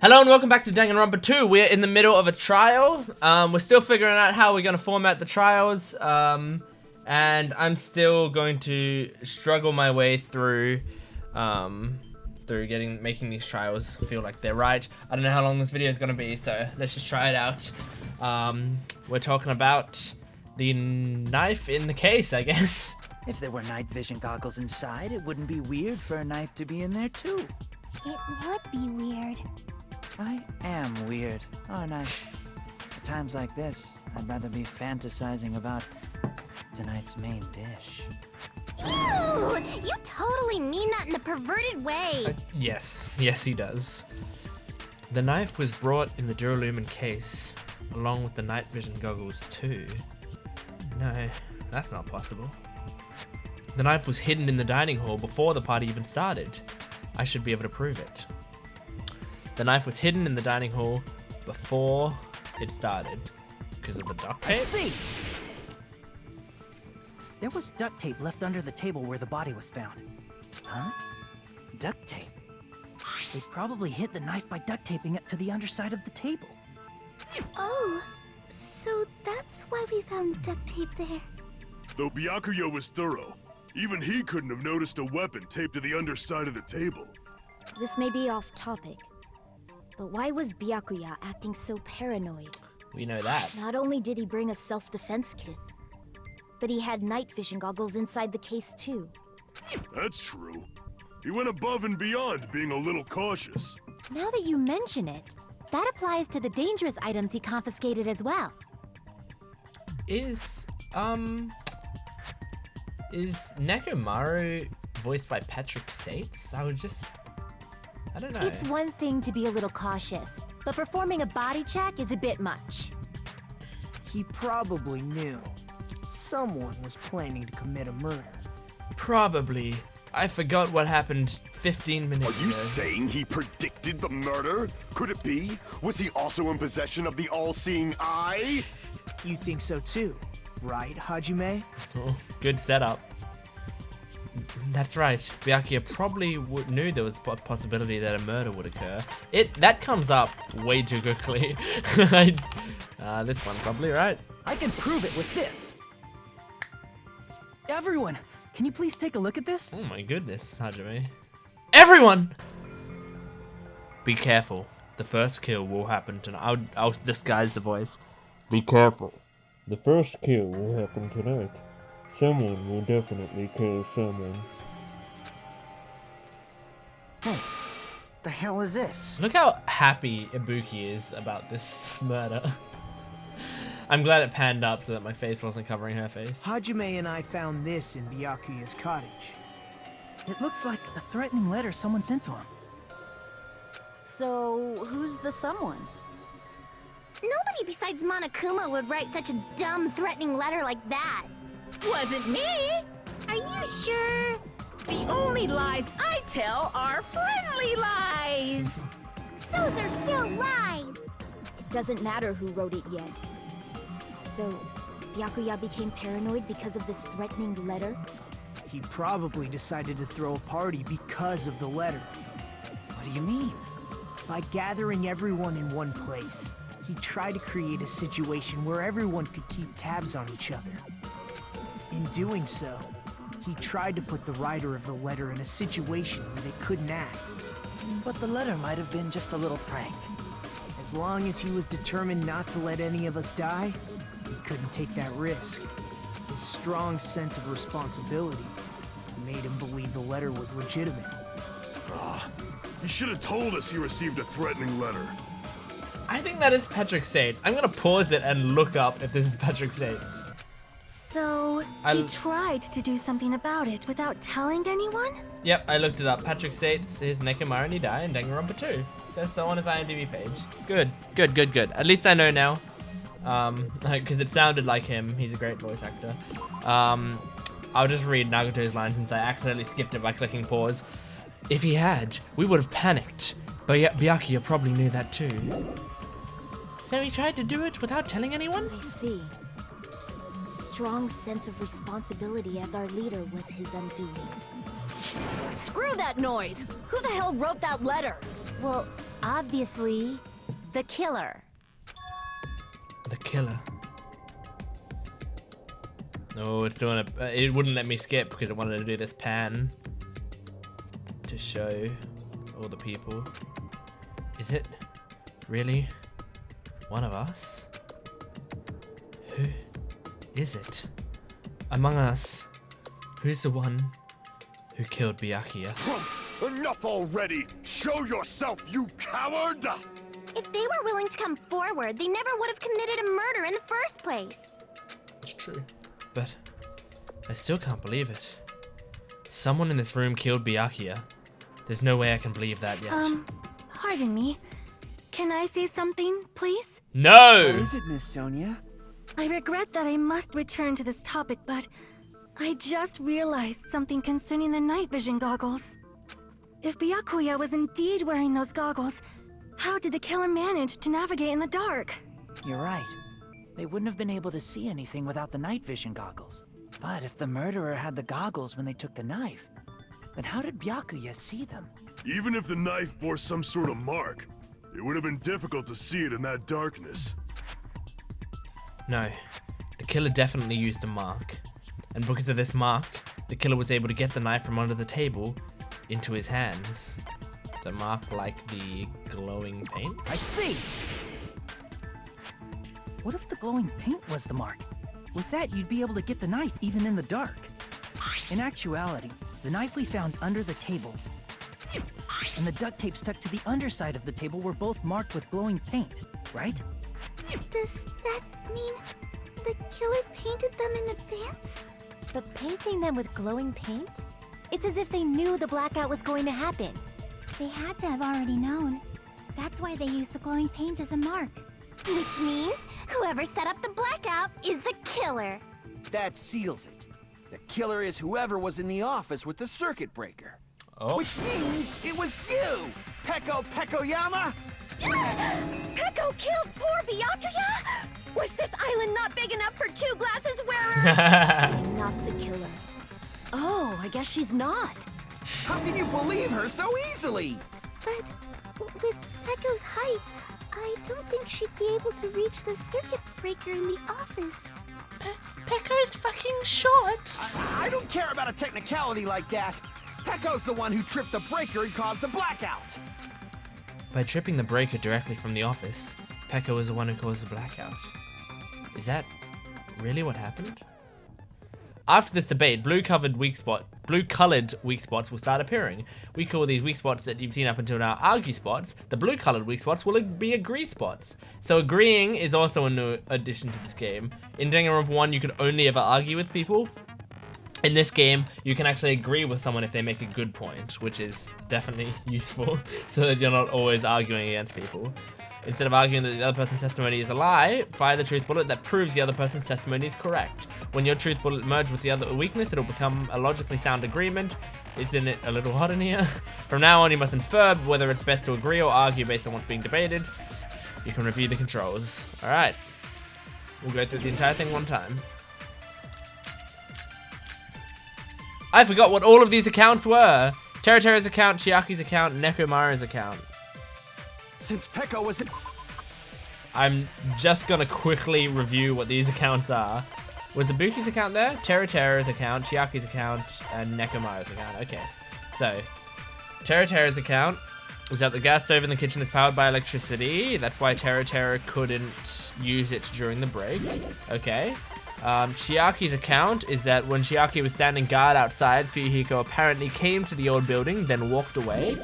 Hello and welcome back to Danganronpa 2. We're in the middle of a trial. We're still figuring out how we're going to format the trials. And I'm still going to struggle my way through making these trials feel like they're right. I don't know how long this video is going to be, so let's just try it out. We're talking about the knife in the case, I guess. If there were night vision goggles inside, it wouldn't be weird for a knife to be in there too. It would be weird. I am weird, aren't I? At times like this, I'd rather be fantasizing about tonight's main dish. Ew! You totally mean that in a perverted way. Yes, he does. The knife was brought in the Duralumin case, along with the night vision goggles too. No, that's not possible. The knife was hidden in the dining hall before the party even started. I should be able to prove it. The knife was hidden in the dining hall before it started. Because of the duct tape? I see! There was duct tape left under the table where the body was found. Huh? Duct tape? They probably hid the knife by duct taping it to the underside of the table. Oh, so that's why we found duct tape there. Though Byakuya was thorough, even he couldn't have noticed a weapon taped to the underside of the table. This may be off topic, but why was Byakuya acting so paranoid? We know that. Not only did he bring a self-defense kit, but he had night vision goggles inside the case too. That's true. He went above and beyond being a little cautious. Now that you mention it, that applies to the dangerous items he confiscated as well. Is Nekomaru voiced by Patrick Sates? I don't know. It's one thing to be a little cautious, but performing a body check is a bit much. He probably knew someone was planning to commit a murder. Probably. I forgot what happened 15 minutes ago. Are you saying he predicted the murder? Could it be? Was he also in possession of the all-seeing eye? You think so too, right, Hajime? Oh, good setup. That's right. Byakuya probably knew there was a possibility that a murder would occur. That comes up way too quickly. This one probably, right? I can prove it with this. Everyone, can you please take a look at this? Oh my goodness, Hajime. Everyone! Be careful. The first kill will happen tonight. I'll disguise the voice. Be careful. The first kill will happen tonight. Someone will definitely kill someone. Hey, the hell is this? Look how happy Ibuki is about this murder. I'm glad it panned up so that my face wasn't covering her face. Hajime and I found this in Byakuya's cottage. It looks like a threatening letter someone sent to him. So, who's the someone? Nobody besides Monokuma would write such a dumb, threatening letter like that. Wasn't me! Are you sure? The only lies I tell are friendly lies! Those are still lies. It doesn't matter who wrote it yet. So, Byakuya became paranoid because of this threatening letter? He probably decided to throw a party because of the letter. What do you mean? By gathering everyone in one place, he tried to create a situation where everyone could keep tabs on each other. In doing so, he tried to put the writer of the letter in a situation where they couldn't act. But the letter might have been just a little prank. As long as he was determined not to let any of us die, he couldn't take that risk. His strong sense of responsibility made him believe the letter was legitimate. He should have told us he received a threatening letter. I think that is Patrick Sates. I'm gonna pause it and look up if this is Patrick Sates. So, he tried to do something about it without telling anyone? Yep, I looked it up. Patrick Sates is Nekomaru Nidai in Danganronpa 2. Says so on his IMDb page. Good. At least I know now. Because it sounded like him. He's a great voice actor. I'll just read Nagato's line since I accidentally skipped it by clicking pause. If he had, we would have panicked. But Byakuya probably knew that too. So he tried to do it without telling anyone? I see. Strong sense of responsibility as our leader was his undoing. Screw that noise! Who the hell wrote that letter? Well, obviously, the killer. The killer. No, it's doing a. It wouldn't let me skip because it wanted to do this pan to show all the people. Is it really one of us? Who is it? Among us, who's the one who killed Byakuya? Enough already! Show yourself, you coward! If they were willing to come forward, they never would have committed a murder in the first place. It's true. But I still can't believe it. Someone in this room killed Byakuya. There's no way I can believe that yet. Pardon me. Can I say something, please? No! What is it, Miss Sonia? I regret that I must return to this topic, but I just realized something concerning the night vision goggles. If Byakuya was indeed wearing those goggles, how did the killer manage to navigate in the dark? You're right. They wouldn't have been able to see anything without the night vision goggles. But if the murderer had the goggles when they took the knife, then how did Byakuya see them? Even if the knife bore some sort of mark, it would have been difficult to see it in that darkness. No. The killer definitely used a mark. And because of this mark, the killer was able to get the knife from under the table into his hands. The mark like the glowing paint? I see! What if the glowing paint was the mark? With that, you'd be able to get the knife even in the dark. In actuality, the knife we found under the table and the duct tape stuck to the underside of the table were both marked with glowing paint, right? Does that mean the killer painted them in advance? But painting them with glowing paint? It's as if they knew the blackout was going to happen. They had to have already known. That's why they used the glowing paint as a mark. Which means whoever set up the blackout is the killer. That seals it. The killer is whoever was in the office with the circuit breaker. Oh. Which means it was you, Peko Pekoyama! Peko killed poor Byakuya? Was this island not big enough for 2 glasses wearers? I'm not the killer. Oh, I guess she's not. How can you believe her so easily? But with Peko's height, I don't think she'd be able to reach the circuit breaker in the office. Pecco's fucking short! I don't care about a technicality like that. Peko's the one who tripped the breaker and caused the blackout. By tripping the breaker directly from the office, Pecco is the one who caused the blackout. Is that really what happened? After this debate, blue-colored weak spots will start appearing. We call these weak spots that you've seen up until now argue spots. The blue-colored weak spots will be agree spots. So agreeing is also a new addition to this game. In Danganronpa 1, you could only ever argue with people. In this game, you can actually agree with someone if they make a good point, which is definitely useful, so that you're not always arguing against people. Instead of arguing that the other person's testimony is a lie, fire the truth bullet that proves the other person's testimony is correct. When your truth bullet merges with the other weakness, it'll become a logically sound agreement. Isn't it a little hot in here? From now on, you must infer whether it's best to agree or argue based on what's being debated. You can review the controls. Alright. We'll go through the entire thing one time. I forgot what all of these accounts were. Teruteru's account, Chiaki's account, Nekomaru's account. Since Peko was in... I'm just gonna quickly review what these accounts are. Was Ibuki's account there? Teruteru's account, Chiaki's account, and Nekomaru's account. Okay, so Teruteru's account is that the gas stove in the kitchen is powered by electricity. That's why Teruteru couldn't use it during the break. Okay. Chiaki's account is that when Chiaki was standing guard outside, Fuyuhiko apparently came to the old building, then walked away.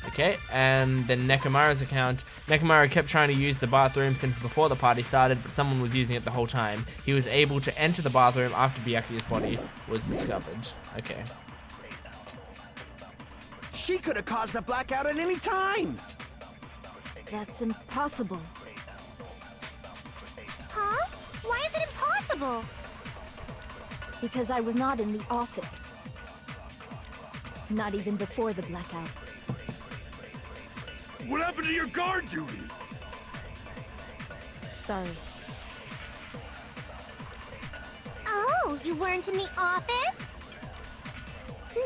Okay, and then Nekomaru's account. Nekomaru kept trying to use the bathroom since before the party started, but someone was using it the whole time. He was able to enter the bathroom after Byakuya's body was discovered. Okay. She could have caused the blackout at any time! That's impossible. Huh? Why is it impossible? Because I was not in the office. Not even before the blackout. What happened to your guard duty? Sorry. Oh, you weren't in the office?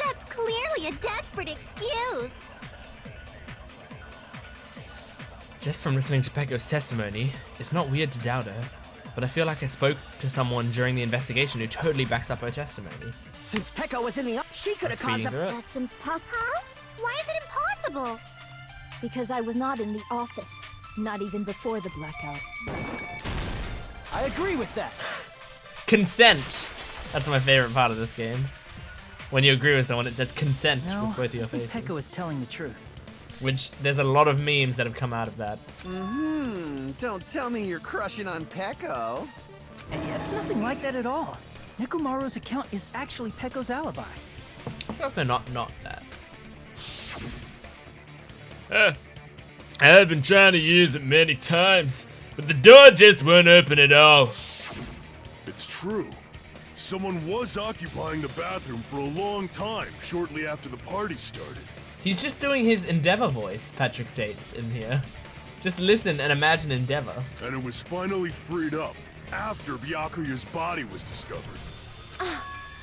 That's clearly a desperate excuse. Just from listening to Pecco's testimony, it's not weird to doubt her, but I feel like I spoke to someone during the investigation who totally backs up her testimony. Since Pecco was in the she could have caused Speeding through it. That's impossible. Huh? Why is it impossible? Because I was not in the office, not even before the blackout. I agree with that. Consent! That's my favorite part of this game. When you agree with someone, it says consent No, with both of your I think faces. Pecco is telling the truth. Which, there's a lot of memes that have come out of that. Don't tell me you're crushing on Pecco. It's nothing like that at all. Nekomaru's account is actually Pecco's alibi. It's also not that. I have been trying to use it many times, but the door just won't open at all. It's true. Someone was occupying the bathroom for a long time shortly after the party started. He's just doing his Endeavor voice, Patrick Sates, in here. Just listen and imagine Endeavor. And it was finally freed up after Byakuya's body was discovered.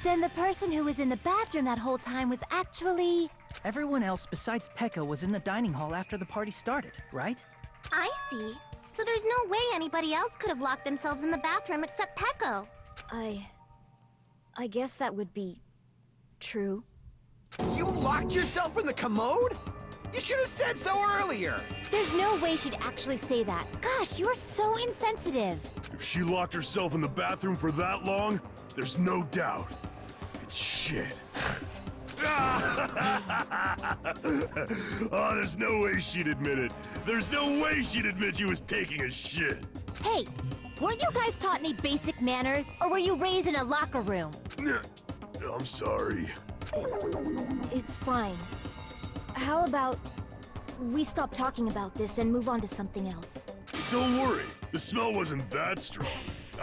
Then the person who was in the bathroom that whole time was actually... Everyone else besides Pecco was in the dining hall after the party started, right? I see. So there's no way anybody else could have locked themselves in the bathroom except Pecco. I guess that would be true. You locked yourself in the commode? You should have said so earlier. There's no way she'd actually say that. Gosh, you're so insensitive. If she locked herself in the bathroom for that long, there's no doubt. It's shit. Oh, there's no way she'd admit it. There's no way she'd admit she was taking a shit. Hey, weren't you guys taught any basic manners, or were you raised in a locker room? I'm sorry. It's fine. How about we stop talking about this and move on to something else? Don't worry, the smell wasn't that strong.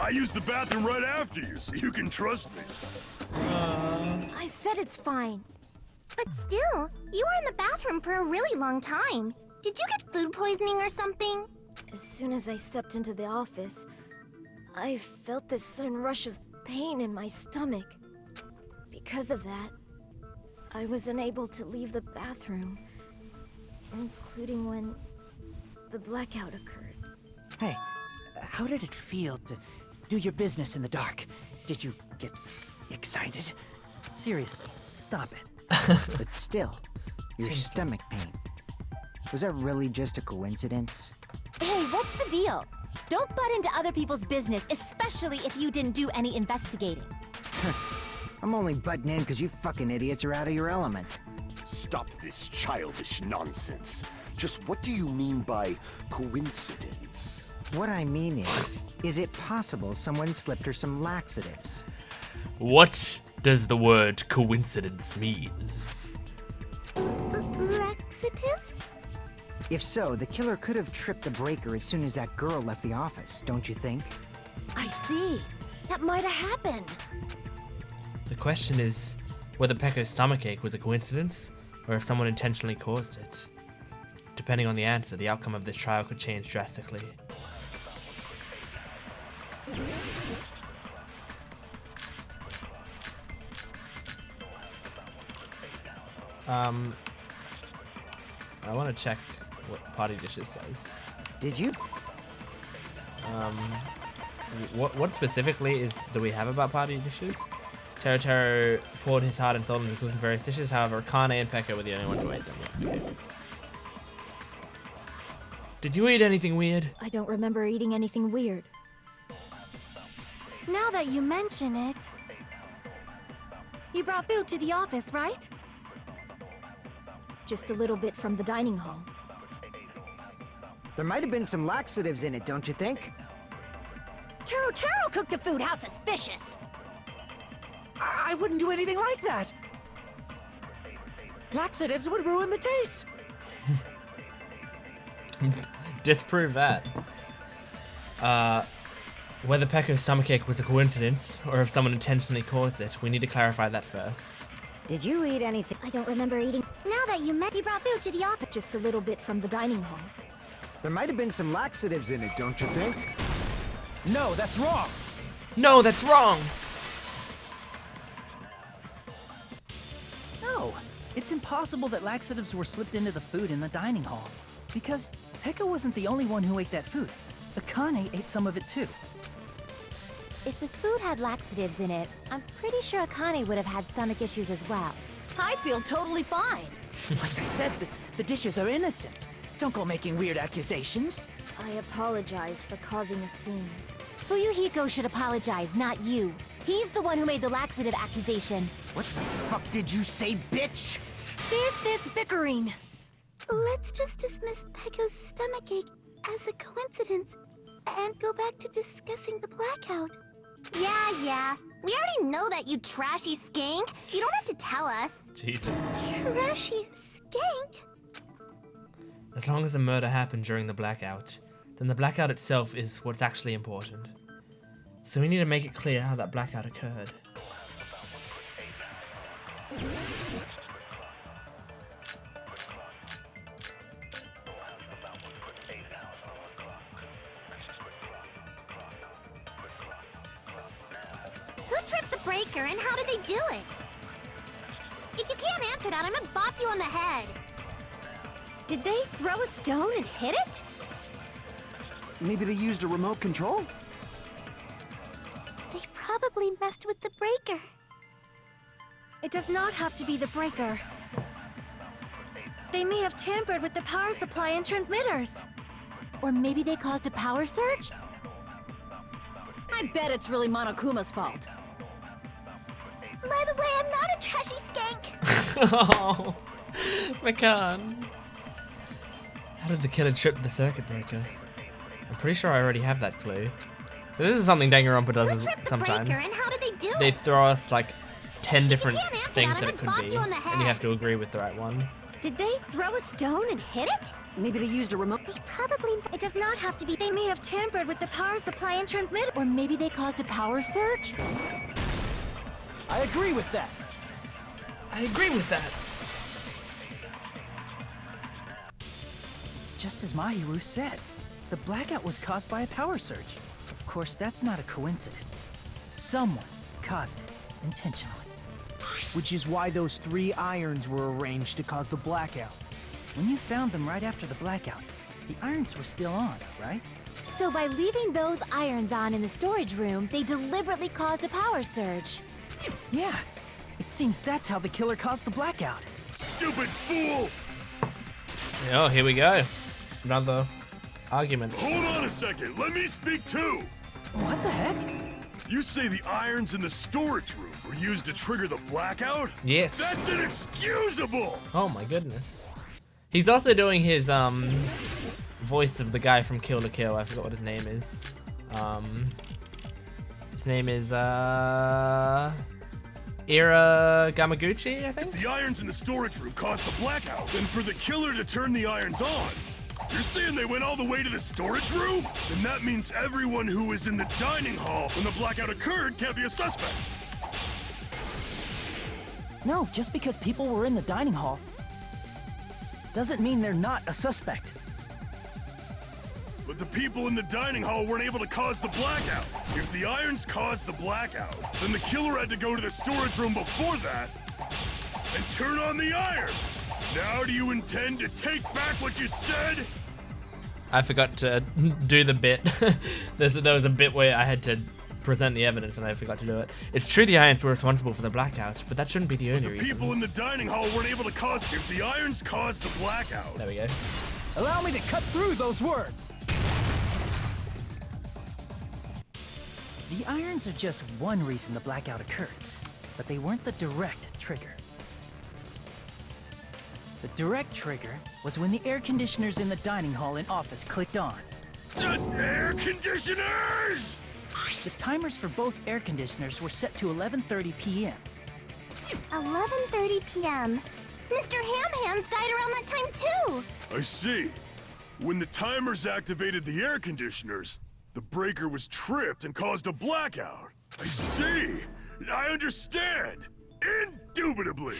I used the bathroom right after you, so you can trust me. I said it's fine. But still, you were in the bathroom for a really long time. Did you get food poisoning or something? As soon as I stepped into the office, I felt this sudden rush of pain in my stomach. Because of that, I was unable to leave the bathroom, including when the blackout occurred. Hey, how did it feel to do your business in the dark? Did you get excited? Seriously, stop it. But still, your stomach pain. Was that really just a coincidence? Hey, what's the deal? Don't butt into other people's business, especially if you didn't do any investigating. I'm only butting in because you fucking idiots are out of your element. Stop this childish nonsense. Just what do you mean by coincidence? What I mean is it possible someone slipped her some laxatives? What does the word coincidence mean? Laxatives? If so, the killer could have tripped the breaker as soon as that girl left the office, don't you think? I see. That might have happened. The question is whether Pecco's stomachache was a coincidence, or if someone intentionally caused it. Depending on the answer, the outcome of this trial could change drastically. I want to check what Party Dishes says. Did you? What specifically do we have about Party Dishes? Taro poured his heart and soul into cooking various dishes. However, Kane and Pecco were the only ones who ate them. Yeah, okay. Did you eat anything weird? I don't remember eating anything weird. Now that you mention it, you brought food to the office, right? Just a little bit from the dining hall. There might have been some laxatives in it, don't you think? Taro cooked the food. How suspicious! I wouldn't do anything like that. Laxatives would ruin the taste. Disprove that. Whether Pecco's stomachache was a coincidence, or if someone intentionally caused it, we need to clarify that first. Did you eat anything? I don't remember eating. Now that you brought food to the office. Just a little bit from the dining hall. There might have been some laxatives in it, don't you think? No, that's wrong. No, that's wrong! No, it's impossible that laxatives were slipped into the food in the dining hall. Because Pekka wasn't the only one who ate that food. Akane ate some of it too. If the food had laxatives in it, I'm pretty sure Akane would have had stomach issues as well. I feel totally fine. Like I said, the dishes are innocent. Don't go making weird accusations. I apologize for causing a scene. Fuyuhiko should apologize, not you. He's the one who made the laxative accusation. What the fuck did you say, bitch? Cease this bickering. Let's just dismiss Pekko's stomachache as a coincidence and go back to discussing the blackout. Yeah. We already know that, you trashy skank. You don't have to tell us. Jesus. Trashy skank? As long as the murder happened during the blackout, then the blackout itself is what's actually important. So we need to make it clear how that blackout occurred. Who tripped the breaker and how did they do it? If you can't answer that, I'm gonna bop you on the head. Did they throw a stone and hit it? Maybe they used a remote control? They probably messed with the breaker. It does not have to be the breaker. They may have tampered with the power supply and transmitters. Or maybe they caused a power surge? I bet it's really Monokuma's fault. By the way, I'm not a trashy skank. Oh, Makan. How did the killer trip the circuit breaker? I'm pretty sure I already have that clue. So this is something Danganronpa does sometimes. Breaker, and how did they do They it? throw us like 10 different can't answer things that, that I'm it could gonna be, bop you on the and you have to agree with the right one. Did they throw a stone and hit it? Maybe they used a remote... They probably... It does not have to be. They may have tampered with the power supply and transmitter. Or maybe they caused a power surge? I agree with that. I agree with that. It's just as Mahiru said. The blackout was caused by a power surge. Of course, that's not a coincidence. Someone caused it intentionally. Which is why those 3 irons were arranged to cause the blackout. When you found them right after the blackout, the irons were still on, right? So by leaving those irons on in the storage room, they deliberately caused a power surge. Yeah. It seems that's how the killer caused the blackout. Stupid fool! Oh, here we go. Another argument. Hold on a second, let me speak too! What the heck? You say the irons in the storage room were used to trigger the blackout? Yes. That's inexcusable! Oh my goodness. He's also doing his voice of the guy from Kill la Kill. I forgot what his name is. His name is Ira Gamaguchi, I think? If the irons in the storage room caused the blackout, then for the killer to turn the irons on, you're saying they went all the way to the storage room? Then that means everyone who was in the dining hall when the blackout occurred can't be a suspect. No, just because people were in the dining hall doesn't mean they're not a suspect. But the people in the dining hall weren't able to cause the blackout. If the irons caused the blackout, then the killer had to go to the storage room before that and turn on the irons. Now do you intend to take back what you said? I forgot to do the bit. There was a bit where I had to present the evidence and I forgot to do it. It's true the irons were responsible for the blackout, but that shouldn't be the only The reason. people in the dining hall weren't able to cause... If the irons caused the blackout... There we go. Allow me to cut through those words. The irons are just one reason the blackout occurred, but they weren't the direct trigger. The direct trigger was when the air conditioners in the dining hall and office clicked on. Air conditioners! The timers for both air conditioners were set to 11:30 p.m. 11:30 p.m. Mr. Ham-Hands died around that time too! I see. When the timers activated the air conditioners, the breaker was tripped and caused a blackout. I see. I understand. Indubitably.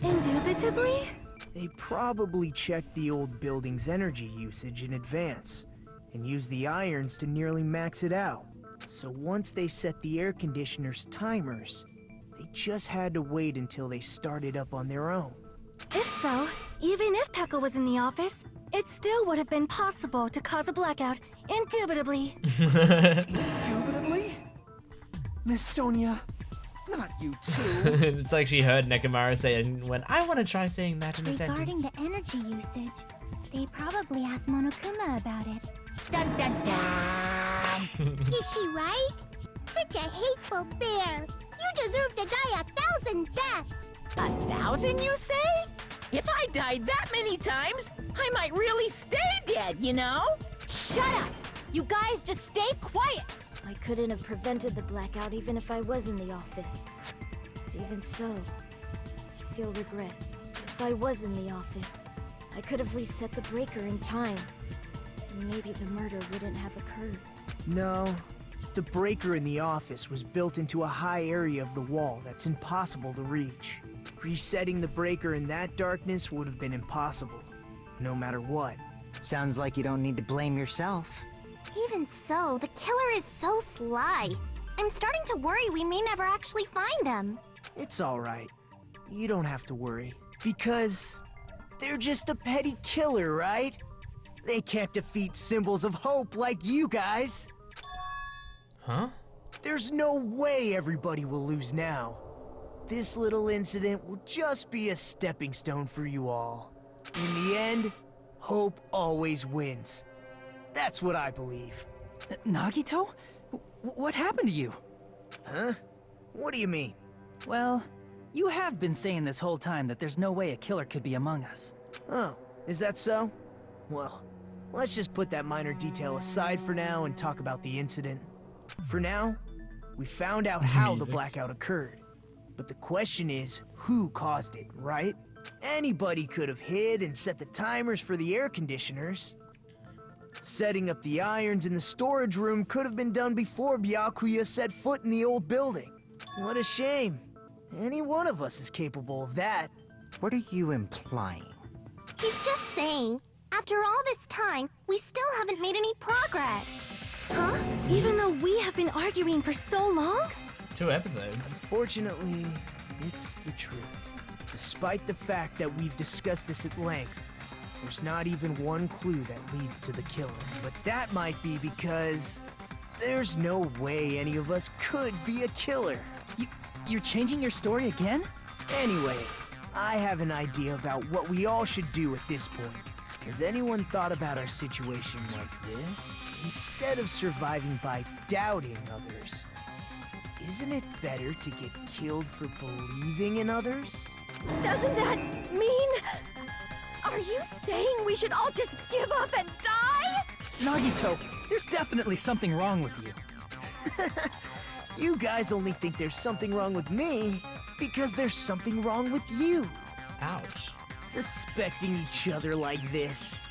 Indubitably? They probably checked the old building's energy usage in advance and used the irons to nearly max it out. So once they set the air conditioner's timers, they just had to wait until they started up on their own. If so, even if Pekka was in the office, it still would have been possible to cause a blackout, indubitably. Indubitably? Miss Sonia, not you too. It's like she heard Nekomaru say it and went, I want to try saying that in a Regarding sentence. the energy usage, they probably asked Monokuma about it. Dun dun dun! Is she right? Such a hateful bear! You deserve to die 1,000 deaths! 1,000, you say? If I died that many times, I might really stay dead, you know? Shut up! You guys just stay quiet! I couldn't have prevented the blackout even if I was in the office. But even so, I feel regret. If I was in the office, I could have reset the breaker in time. And maybe the murder wouldn't have occurred. No, the breaker in the office was built into a high area of the wall that's impossible to reach. Resetting the breaker in that darkness would have been impossible, no matter what. Sounds like you don't need to blame yourself. Even so, the killer is so sly. I'm starting to worry we may never actually find them. It's alright. You don't have to worry. Because they're just a petty killer, right? They can't defeat symbols of hope like you guys. Huh? There's no way everybody will lose now. This little incident will just be a stepping stone for you all. In the end, hope always wins. That's what I believe. Nagito? What happened to you? Huh? What do you mean? Well, you have been saying this whole time that there's no way a killer could be among us. Oh, is that so? Well, let's just put that minor detail aside for now and talk about the incident. For now, we found out how the blackout occurred. But the question is, who caused it, right? Anybody could have hid and set the timers for the air conditioners. Setting up the irons in the storage room could have been done before Byakuya set foot in the old building. What a shame. Any one of us is capable of that. What are you implying? He's just saying, after all this time, we still haven't made any progress. Huh? Even though we have been arguing for so long? 2 episodes. Fortunately, it's the truth. Despite the fact that we've discussed this at length, there's not even one clue that leads to the killer. But that might be because there's no way any of us could be a killer. You're changing your story again? Anyway, I have an idea about what we all should do at this point. Has anyone thought about our situation like this? Instead of surviving by doubting others, isn't it better to get killed for believing in others? Doesn't that mean... Are you saying we should all just give up and die? Nagito, there's definitely something wrong with you. You guys only think there's something wrong with me because there's something wrong with you. Ouch. Suspecting each other like this.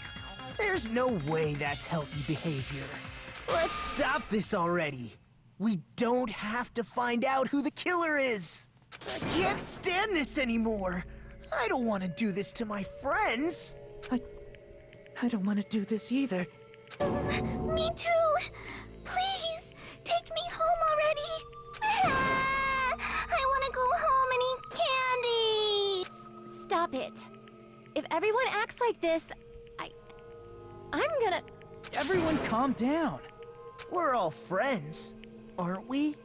There's no way that's healthy behavior. Let's stop this already. We don't have to find out who the killer is. I can't stand this anymore. I don't want to do this to my friends. I don't want to do this either. Me too! Please, take me home already! I want to go home and eat candy! Stop it. If everyone acts like this, I'm gonna... Everyone calm down. We're all friends, aren't we?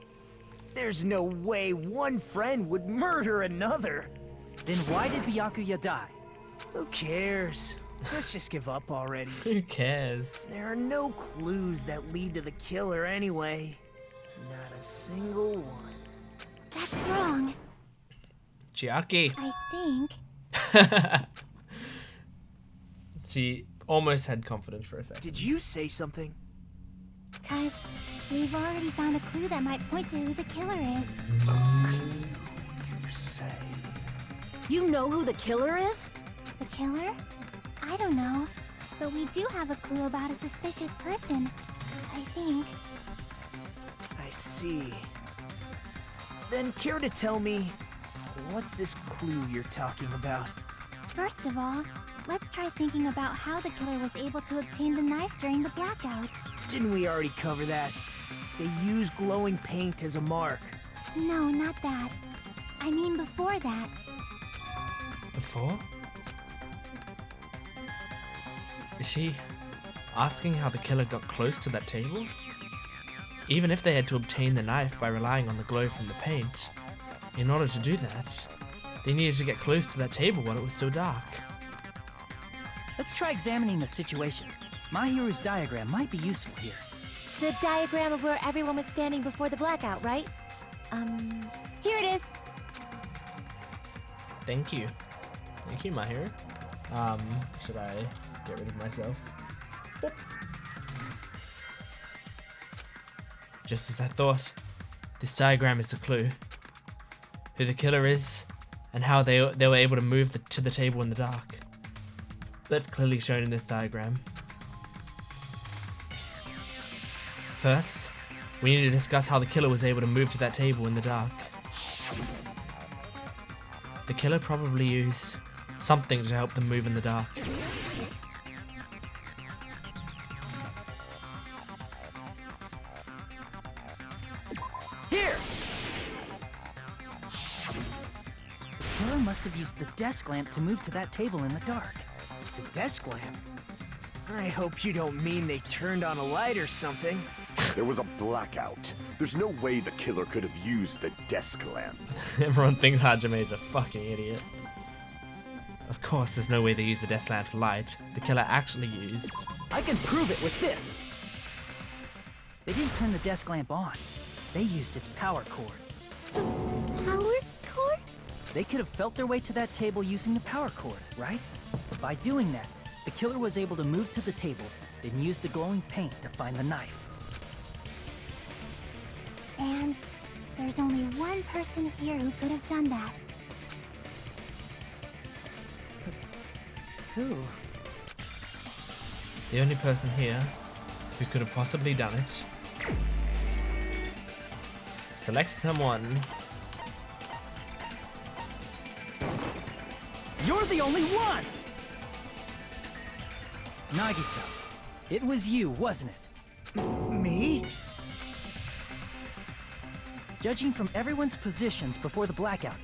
There's no way one friend would murder another. Then why did Byakuya die? Who cares? Let's just give up already. Who cares? There are no clues that lead to the killer anyway. Not a single one. That's wrong, Chiaki. I think. She almost had confidence for a second. Did you say something? 'Cause we've already found a clue that might point to who the killer is. You say? You know who the killer is? The killer? I don't know. But we do have a clue about a suspicious person. I think. I see. Then care to tell me, what's this clue you're talking about? First of all, let's try thinking about how the killer was able to obtain the knife during the blackout. Didn't we already cover that? They use glowing paint as a mark. No, not that. I mean before that. Before? Is she asking how the killer got close to that table? Even if they had to obtain the knife by relying on the glow from the paint, in order to do that, they needed to get close to that table while it was so dark. Let's try examining the situation. My hero's diagram might be useful here. The diagram of where everyone was standing before the blackout, right? Here it is. Thank you. Thank you, my hero. Should I get rid of myself? Boop. Just as I thought, this diagram is the clue. Who the killer is, and how they were able to move to the table in the dark. That's clearly shown in this diagram. First, we need to discuss how the killer was able to move to that table in the dark. The killer probably used something to help them move in the dark. Here! The killer must have used the desk lamp to move to that table in the dark. The desk lamp? I hope you don't mean they turned on a light or something. There was a blackout. There's no way the killer could have used the desk lamp. Everyone thinks Hajame's a fucking idiot. Of course, there's no way they used the desk lamp for light. The killer actually used... I can prove it with this! They didn't turn the desk lamp on. They used its power cord. Power cord? They could have felt their way to that table using the power cord, right? By doing that, the killer was able to move to the table, then use the glowing paint to find the knife. And there's only one person here who could have done that. Who? The only person here who could have possibly done it. Select someone. You're the only one! Nagito, it was you, wasn't it? Me? Judging from everyone's positions before the blackout,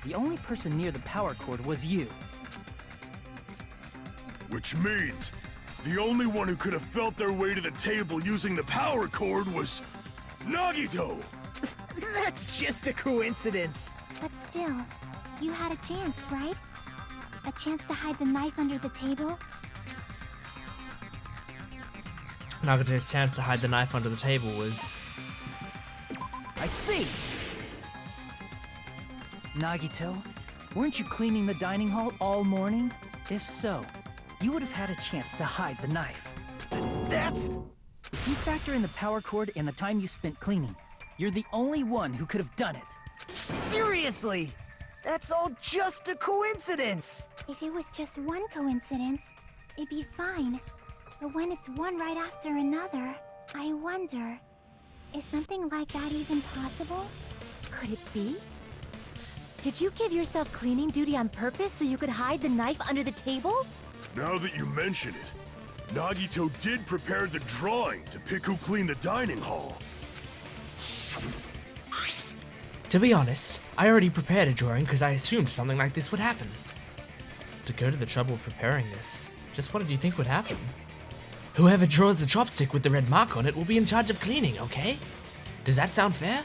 the only person near the power cord was you. Which means the only one who could have felt their way to the table using the power cord was Nagito! That's just a coincidence. But still, you had a chance, right? A chance to hide the knife under the table? Nagito's chance to hide the knife under the table was... I see! Nagito, weren't you cleaning the dining hall all morning? If so, you would have had a chance to hide the knife. That's... If you factor in the power cord and the time you spent cleaning, you're the only one who could have done it. Seriously! That's all just a coincidence! If it was just one coincidence, it'd be fine. But when it's one right after another, I wonder, is something like that even possible? Could it be? Did you give yourself cleaning duty on purpose so you could hide the knife under the table? Now that you mention it, Nagito did prepare the drawing to pick who cleaned the dining hall. To be honest, I already prepared a drawing because I assumed something like this would happen. To go to the trouble of preparing this, just what did you think would happen? Whoever draws the chopstick with the red mark on it will be in charge of cleaning, okay? Does that sound fair?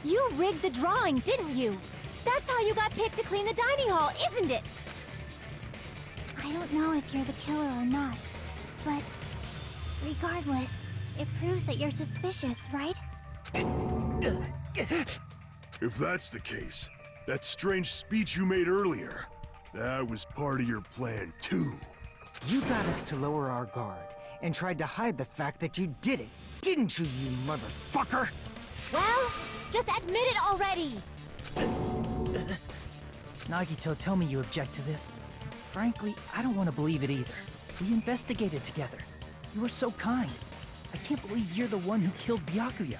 You rigged the drawing, didn't you? That's how you got picked to clean the dining hall, isn't it? I don't know if you're the killer or not, but regardless, it proves that you're suspicious, right? If that's the case, that strange speech you made earlier, that was part of your plan too. You got us to lower our guard and tried to hide the fact that you did it, didn't you, you motherfucker? Well, just admit it already! Nagito, tell me you object to this. Frankly, I don't want to believe it either. We investigated together. You were so kind. I can't believe you're the one who killed Byakuya.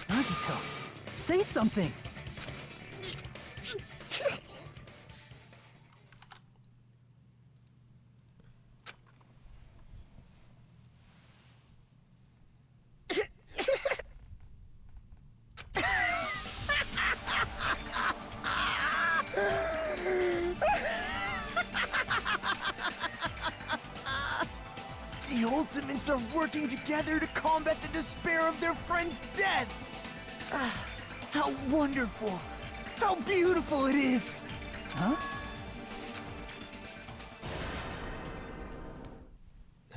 Nagito, say something! The Ultimates are working together to combat the despair of their friend's death! Ah, how wonderful! How beautiful it is! Huh?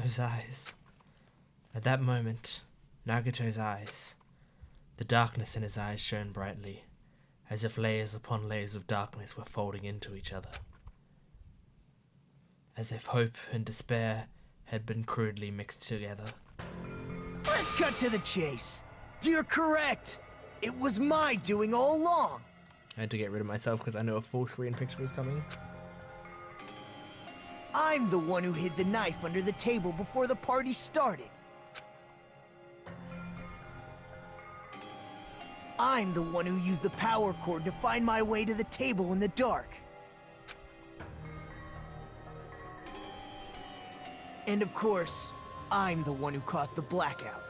Those eyes. At that moment, Nagato's eyes. The darkness in his eyes shone brightly, as if layers upon layers of darkness were folding into each other. As if hope and despair had been crudely mixed together. Let's cut to the chase. You're correct. It was my doing all along. I had to get rid of myself because I knew a full screen picture was coming. I'm the one who hid the knife under the table before the party started. I'm the one who used the power cord to find my way to the table in the dark. And of course, I'm the one who caused the blackout.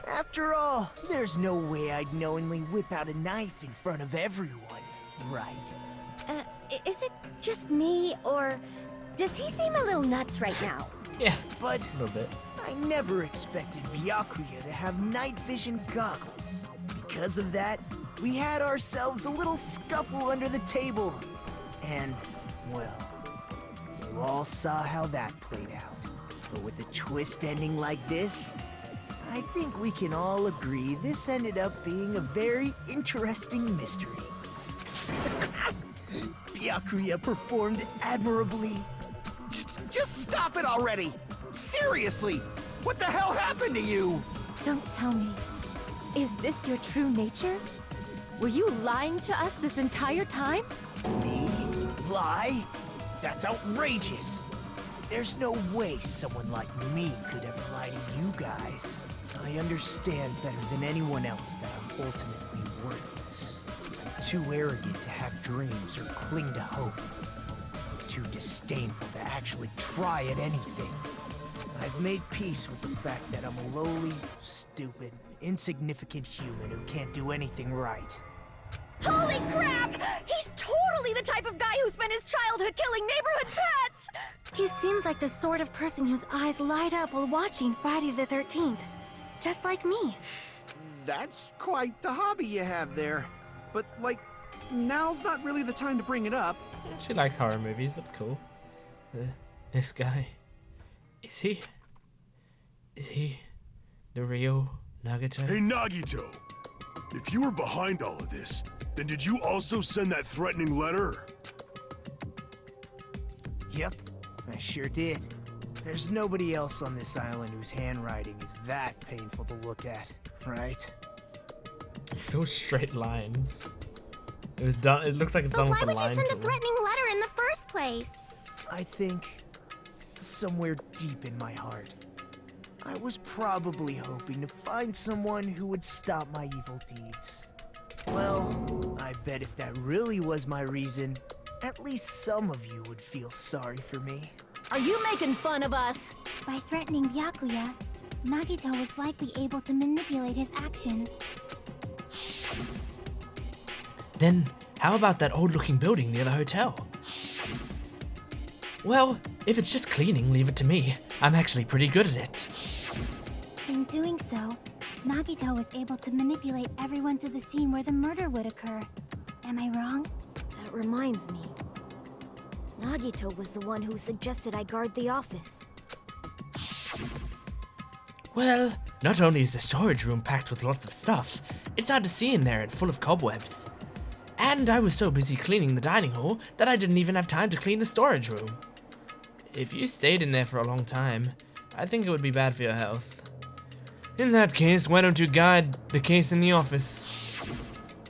After all, there's no way I'd knowingly whip out a knife in front of everyone, right? Is it just me, or does he seem a little nuts right now? Yeah, but a little bit. I never expected Byakuya to have night vision goggles. Because of that, we had ourselves a little scuffle under the table. And, well, you all saw how that played out. But with the twist ending like this, I think we can all agree this ended up being a very interesting mystery. Byakuya performed admirably. Just stop it already! Seriously! What the hell happened to you? Don't tell me. Is this your true nature? Were you lying to us this entire time? Me? Lie? That's outrageous. There's no way someone like me could ever lie to you guys. I understand better than anyone else that I'm ultimately worthless. I'm too arrogant to have dreams or cling to hope. Too disdainful to actually try at anything. I've made peace with the fact that I'm a lowly, stupid, insignificant human who can't do anything right. Holy crap! He's totally the type of guy who spent his childhood killing neighborhood pets! He seems like the sort of person whose eyes light up while watching Friday the 13th. Just like me. That's quite the hobby you have there. But, like, now's not really the time to bring it up. She likes horror movies, that's cool. This guy. Is he the real Nagito? Hey, Nagito! If you were behind all of this, then did you also send that threatening letter? Yep, I sure did. There's nobody else on this island whose handwriting is that painful to look at, right? It's all straight lines. It was done. It looks like it's done with a line. Why would you send a tool. threatening letter in the first place? I think somewhere deep in my heart, I was probably hoping to find someone who would stop my evil deeds. Well, I bet if that really was my reason, at least some of you would feel sorry for me. Are you making fun of us? By threatening Byakuya, Nagito was likely able to manipulate his actions. Then, how about that old-looking building near the hotel? Well, if it's just cleaning, leave it to me. I'm actually pretty good at it. In doing so, Nagito was able to manipulate everyone to the scene where the murder would occur. Am I wrong? That reminds me. Nagito was the one who suggested I guard the office. Well, not only is the storage room packed with lots of stuff, it's hard to see in there and full of cobwebs. And I was so busy cleaning the dining hall that I didn't even have time to clean the storage room. If you stayed in there for a long time, I think it would be bad for your health. In that case, why don't you guard the case in the office?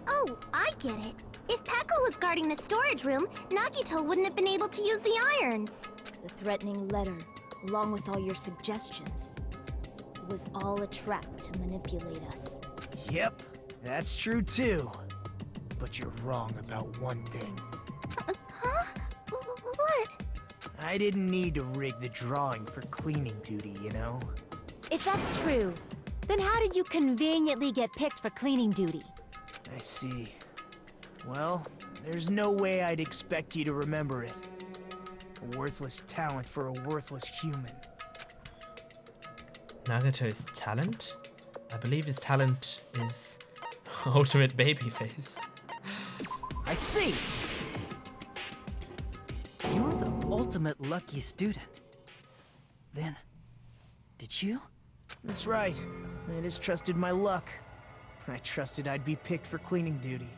Oh, I get it. If Peko was guarding the storage room, Nagito wouldn't have been able to use the irons. The threatening letter, along with all your suggestions, was all a trap to manipulate us. Yep, that's true too. But you're wrong about one thing. Huh? What? I didn't need to rig the drawing for cleaning duty, you know? If that's true, then how did you conveniently get picked for cleaning duty? I see. Well, there's no way I'd expect you to remember it. A worthless talent for a worthless human. Nagato's talent? I believe his talent is ultimate babyface. I see! You're the ultimate lucky student. Then, did you? That's right. I just trusted my luck. I trusted I'd be picked for cleaning duty.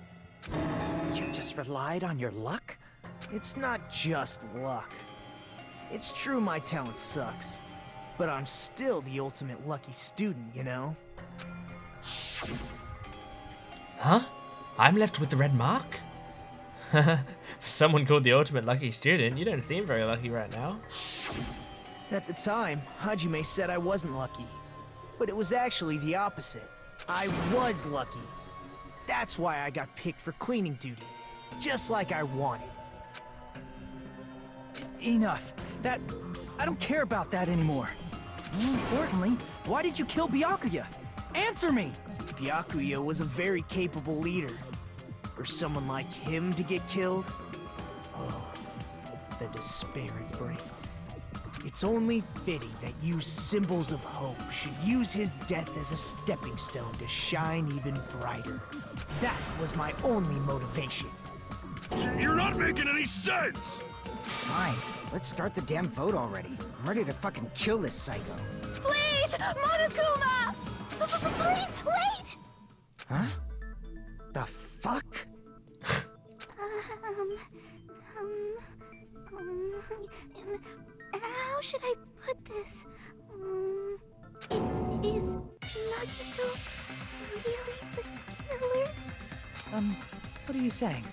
You just relied on your luck? It's not just luck. It's true my talent sucks, but I'm still the ultimate lucky student, you know? Huh? I'm left with the red mark? Someone called the ultimate lucky student. You don't seem very lucky right now. At the time, Hajime said I wasn't lucky. But it was actually the opposite. I was lucky. That's why I got picked for cleaning duty. Just like I wanted. Enough. I don't care about that anymore. More importantly, why did you kill Byakuya? Answer me! Byakuya was a very capable leader. For someone like him to get killed? Oh, the despair it brings. It's only fitting that you symbols of hope should use his death as a stepping stone to shine even brighter. That was my only motivation. You're not making any sense! Fine, let's start the damn vote already. I'm ready to fucking kill this psycho. Please, Monokuma! Please, wait! Huh? The fuck? How should I put this? Is Nagito really the killer? What are you saying?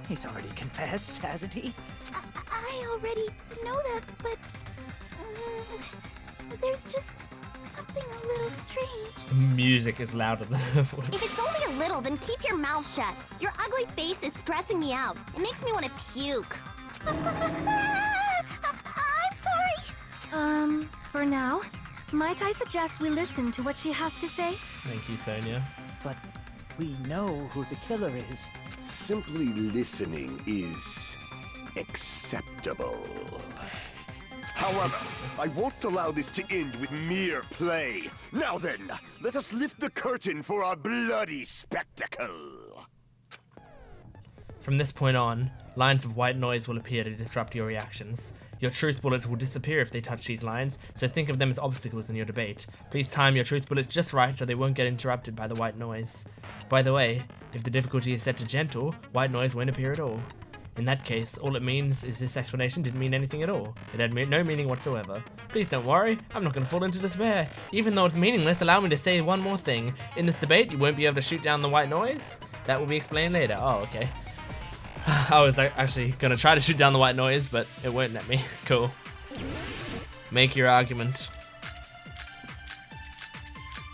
He's already confessed, hasn't he? I already know that, but there's just something a little strange. Music is louder than her voice. If it's only a little, then keep your mouth shut. Your ugly face is stressing me out. It makes me want to puke. I'm sorry. For now, might I suggest we listen to what she has to say? Thank you, Sonia. But we know who the killer is. Simply listening is acceptable. However, I won't allow this to end with mere play. Now then, let us lift the curtain for our bloody spectacle. From this point on, lines of white noise will appear to disrupt your reactions. Your truth bullets will disappear if they touch these lines, so think of them as obstacles in your debate. Please time your truth bullets just right so they won't get interrupted by the white noise. By the way, if the difficulty is set to gentle, white noise won't appear at all. In that case, all it means is this explanation didn't mean anything at all. It had no meaning whatsoever. Please don't worry, I'm not going to fall into despair. Even though it's meaningless, allow me to say one more thing. In this debate, you won't be able to shoot down the white noise. That will be explained later. Oh, okay. I was actually going to try to shoot down the white noise, but it won't let me. Cool. Make your argument.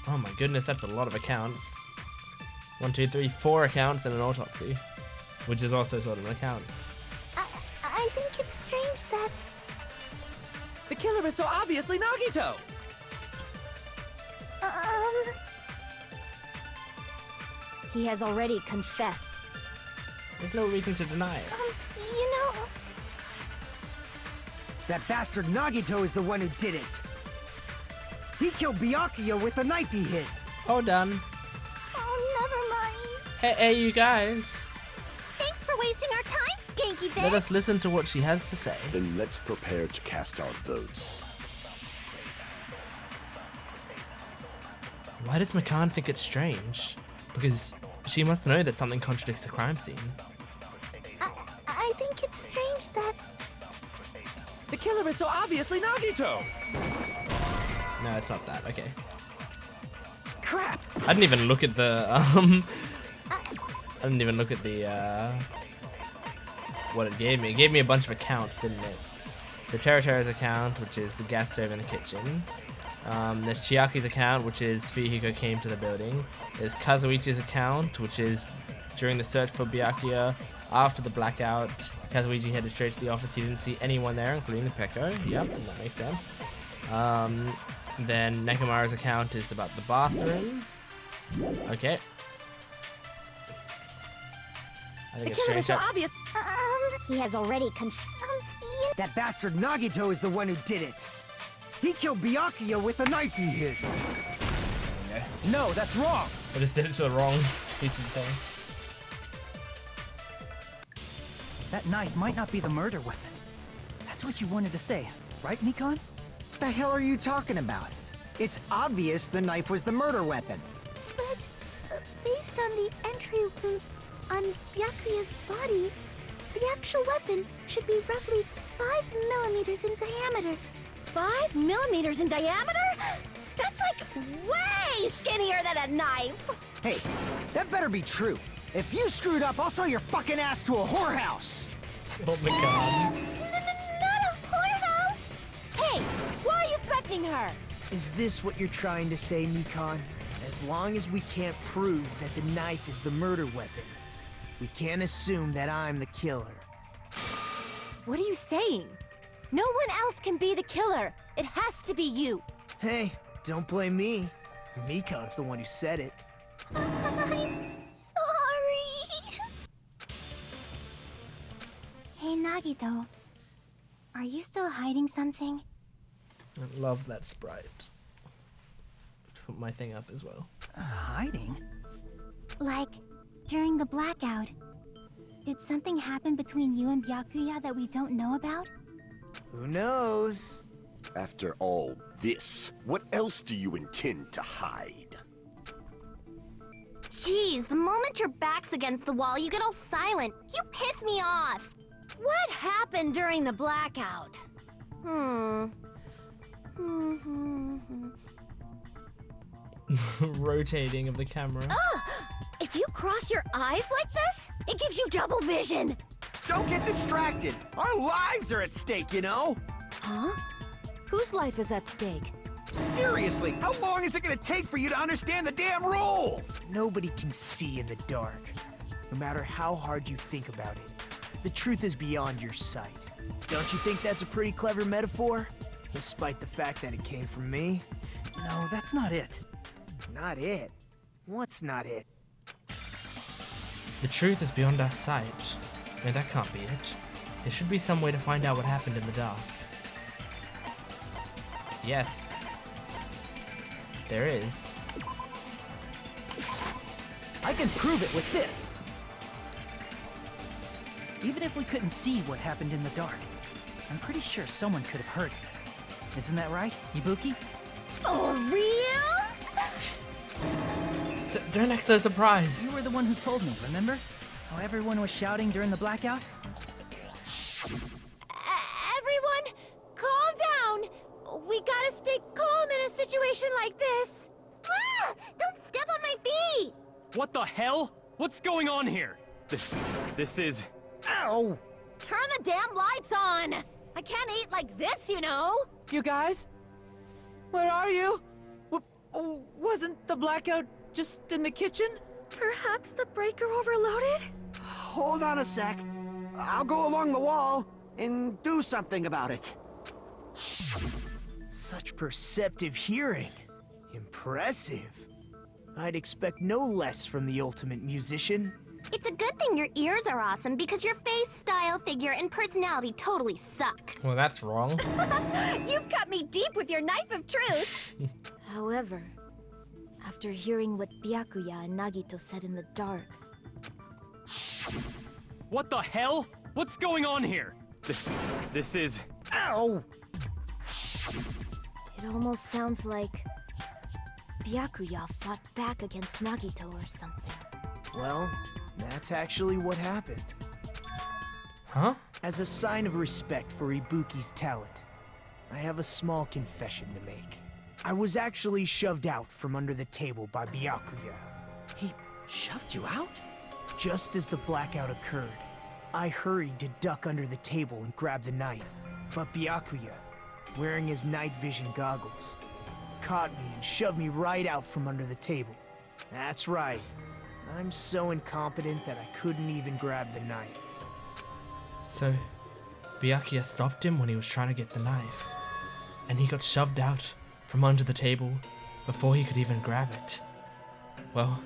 Oh my goodness, that's a lot of accounts. 1, 2, 3, 4 accounts and an autopsy. Which is also sort of an account. I think it's strange that... The killer is so obviously Nagito! He has already confessed. There's no reason to deny it. You know... That bastard Nagito is the one who did it. He killed Byakuya with the knife he hid. Hold on. Oh, never mind. Hey, you guys. Thanks for wasting our time, Skanky Bitch. Let us listen to what she has to say. Then let's prepare to cast our votes. Why does McCann think it's strange? Because she must know that something contradicts the crime scene. I think it's strange that... The killer is so obviously Nagito! No, it's not that. Okay. Crap! I didn't even look at the, I didn't even look at the, what it gave me. It gave me a bunch of accounts, didn't it? The Terra's account, which is the gas stove in the kitchen. There's Chiaki's account, which is Fihiko came to the building. There's Kazuichi's account, which is during the search for Byakuya. After the blackout, Kazuichi headed straight to the office. He didn't see anyone there, including the Pekko. Yep, that makes sense. Then Nekomaru's account is about the bathroom. Okay. I think it's strange. So obvious. He has already confessed. That bastard Nagito is the one who did it. He killed Byakuya with the knife he hid. No, that's wrong. I just did it to the wrong piece of thing. That knife might not be the murder weapon. That's what you wanted to say, right, Nikon? What the hell are you talking about? It's obvious the knife was the murder weapon. But, based on the entry wounds on Byakuya's body, the actual weapon should be roughly 5 millimeters in diameter. 5 millimeters in diameter? That's like way skinnier than a knife! Hey, that better be true. If you screwed up, I'll sell your fucking ass to a whorehouse. Oh my god. Not a whorehouse! Hey, why are you threatening her? Is this what you're trying to say, Nikon? As long as we can't prove that the knife is the murder weapon, we can't assume that I'm the killer. What are you saying? No one else can be the killer. It has to be you. Hey, don't blame me. Nikon's the one who said it. I'm sorry. Hey, Nagito. Are you still hiding something? I love that sprite. Put my thing up as well. Hiding? Like, during the blackout, did something happen between you and Byakuya that we don't know about? Who knows? After all this, what else do you intend to hide? Jeez, the moment your back's against the wall, you get all silent. You piss me off. What happened during the blackout? Rotating of the camera. Ugh! If you cross your eyes like this, it gives you double vision. Don't get distracted. Our lives are at stake, you know? Huh? Whose life is at stake? Seriously, how long is it gonna take for you to understand the damn rules? Nobody can see in the dark, no matter how hard you think about it. The truth is beyond your sight. Don't you think that's a pretty clever metaphor? Despite the fact that it came from me? No, that's not it. Not it. What's not it? The truth is beyond our sight. No, that can't be it. There should be some way to find out what happened in the dark. Yes. There is. I can prove it with this. Even if we couldn't see what happened in the dark, I'm pretty sure someone could have heard it. Isn't that right, Ibuki? For reals? Don't act so surprised. You were the one who told me, remember? How everyone was shouting during the blackout? Everyone, calm down. We gotta stay calm in a situation like this. Ah! Don't step on my feet! What the hell? What's going on here? This is... Ow! Turn the damn lights on. I can't eat like this, you know. You guys? Where are you? Wasn't the blackout just in the kitchen? Perhaps the breaker overloaded? Hold on a sec. I'll go along the wall and do something about it. Such perceptive hearing. Impressive. I'd expect no less from the ultimate musician. It's a good thing your ears are awesome because your face, style, figure, and personality totally suck. Well, that's wrong. You've cut me deep with your knife of truth. However, after hearing what Byakuya and Nagito said in the dark... What the hell? What's going on here? This is... Ow! It almost sounds like Byakuya fought back against Nagito or something. Well, that's actually what happened. Huh? As a sign of respect for Ibuki's talent, I have a small confession to make. I was actually shoved out from under the table by Byakuya. He shoved you out? Just as the blackout occurred, I hurried to duck under the table and grab the knife. But Byakuya, wearing his night vision goggles, caught me and shoved me right out from under the table. That's right. I'm so incompetent that I couldn't even grab the knife. So, Byakuya stopped him when he was trying to get the knife. And he got shoved out from under the table before he could even grab it. Well,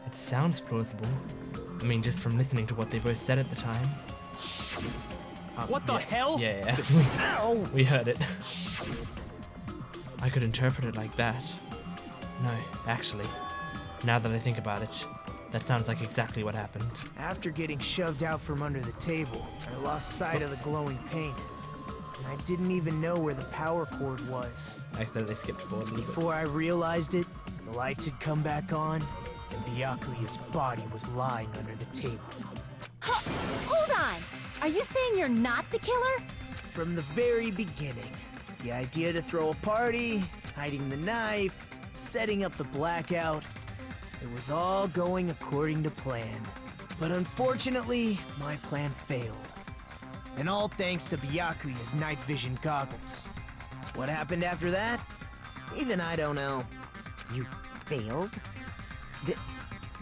it sounds plausible. I mean, just from listening to what they both said at the time. What the hell? Yeah. Ow! We heard it. I could interpret it like that. No, actually, now that I think about it, that sounds like exactly what happened. After getting shoved out from under the table, I lost sight of the glowing paint. And I didn't even know where the power cord was. I accidentally skipped forward a little bit. Before I realized it, the lights had come back on, and Byakuya's body was lying under the table. Hold on! Are you saying you're not the killer? From the very beginning, the idea to throw a party, hiding the knife, setting up the blackout, it was all going according to plan. But unfortunately, my plan failed. And all thanks to Byakuya's night vision goggles. What happened after that? Even I don't know. You failed?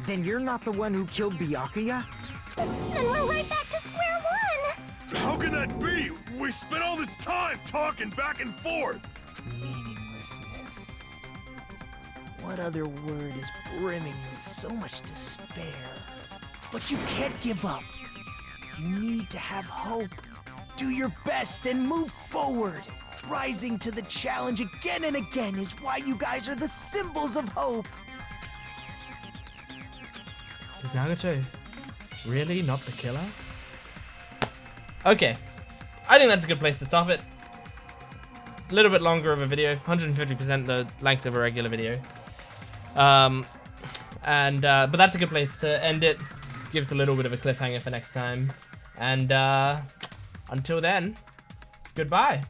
Then you're not the one who killed Byakuya? Then we're right back to square one! How can that be? We spent all this time talking back and forth! Meaninglessness. What other word is brimming with so much despair? But you can't give up. You need to have hope. Do your best and move forward. Rising to the challenge again and again is why you guys are the symbols of hope. Is Nagato really not the killer? Okay, I think that's a good place to stop it. A little bit longer of a video, 150% the length of a regular video. But that's a good place to end it. Gives a little bit of a cliffhanger for next time. And until then, goodbye.